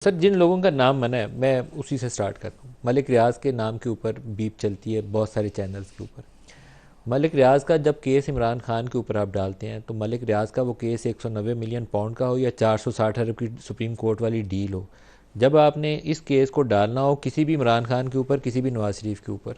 Sir, जिन लोगों का नाम मना है मैं उसी से स्टार्ट करता हूँ। मलिक रियाज के नाम के ऊपर बीप चलती है बहुत सारे चैनल्स के ऊपर। मलिक रियाज का जब केस इमरान खान के ऊपर आप डालते हैं तो मलिक रियाज का वो केस 190 मिलियन पाउंड का हो या 460 अरब की सुप्रीम कोर्ट वाली डील हो, जब आपने इस केस को डालना हो किसी भी इमरान खान के ऊपर, किसी भी नवाज शरीफ के ऊपर,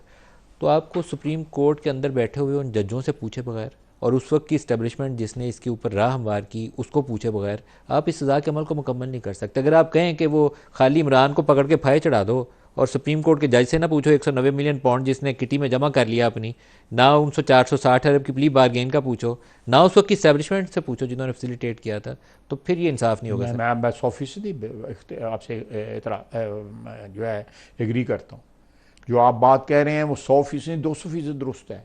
तो आपको सुप्रीम कोर्ट के अंदर बैठे हुए उन जजों से पूछे बगैर और उस वक्त की इस्टेब्लिशमेंट जिसने इसके ऊपर राह हमवार की उसको पूछे बगैर आप इस सज़ा के अमल को मुकम्मल नहीं कर सकते। अगर आप कहें कि वो खाली इमरान को पकड़ के फाहे चढ़ा दो और सुप्रीम कोर्ट के जज से ना पूछो 190 मिलियन पाउंड जिसने किटी में जमा कर लिया अपनी, ना उनसे 460 अरब की प्ली बारगेन का पूछो, ना उस वक्त की इस्टेब्लिशमेंट से पूछो जिन्होंने फैसिलिटेट किया था, तो फिर ये इंसाफ नहीं होगा मैं सर। मैं मैं 100% आपसे इतरा जो है एग्री करता हूँ। जो आप बात कह रहे हैं वो 100%, 200% दुरुस्त है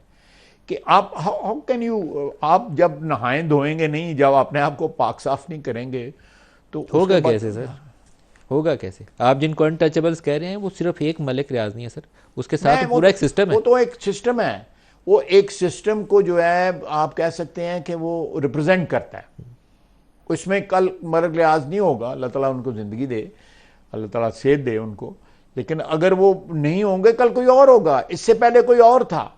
कि आप हाउ कैन यू, आप जब नहाएं धोएंगे नहीं, जब अपने आप को पाक साफ नहीं करेंगे तो उसके होगा बाद कैसे सर? होगा कैसे? आप जिनको अनटचेबल्स कह रहे हैं वो सिर्फ एक मलिक रियाज नहीं है सर, उसके साथ मैं वो पूरा एक सिस्टम वो है। तो एक सिस्टम है। वो एक सिस्टम को जो है आप कह सकते हैं कि वो रिप्रेजेंट करता है। उसमें कल मरग लिहाज नहीं होगा, अल्लाह ताला उनको ज़िंदगी दे, अल्लाह ताला सेहत दे उनको, लेकिन अगर वो नहीं होंगे कल कोई और होगा, इससे पहले कोई और था।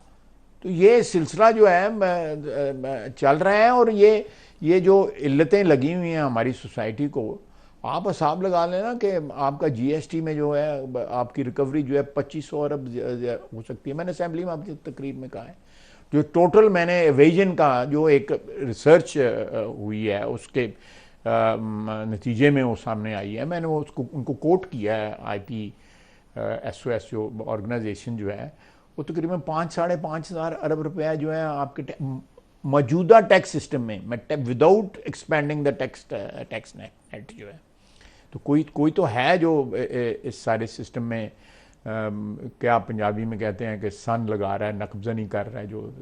तो ये सिलसिला जो है चल रहा है। और ये जो इल्लतें लगी हुई हैं हमारी सोसाइटी को, आप हिसाब लगा लेना कि आपका जीएसटी में जो है आपकी रिकवरी जो है 2500 अरब हो सकती है। मैंने असेंबली में आपकी तकरीर में कहा है जो टोटल मैंने एवेजन का जो एक रिसर्च हुई है उसके नतीजे में वो सामने आई है। मैंने वो उसको उनको कोट किया है। आईपी एसओएस जो ऑर्गेनाइजेशन जो है वो तकरीबन 5-5.5 हज़ार अरब रुपया जो है आपके मौजूदा टैक्स सिस्टम में without expanding the tax net जो है। तो कोई कोई तो है जो इस सारे सिस्टम में क्या पंजाबी में कहते हैं कि सन लगा रहा है, नकब्जा नहीं कर रहा है जो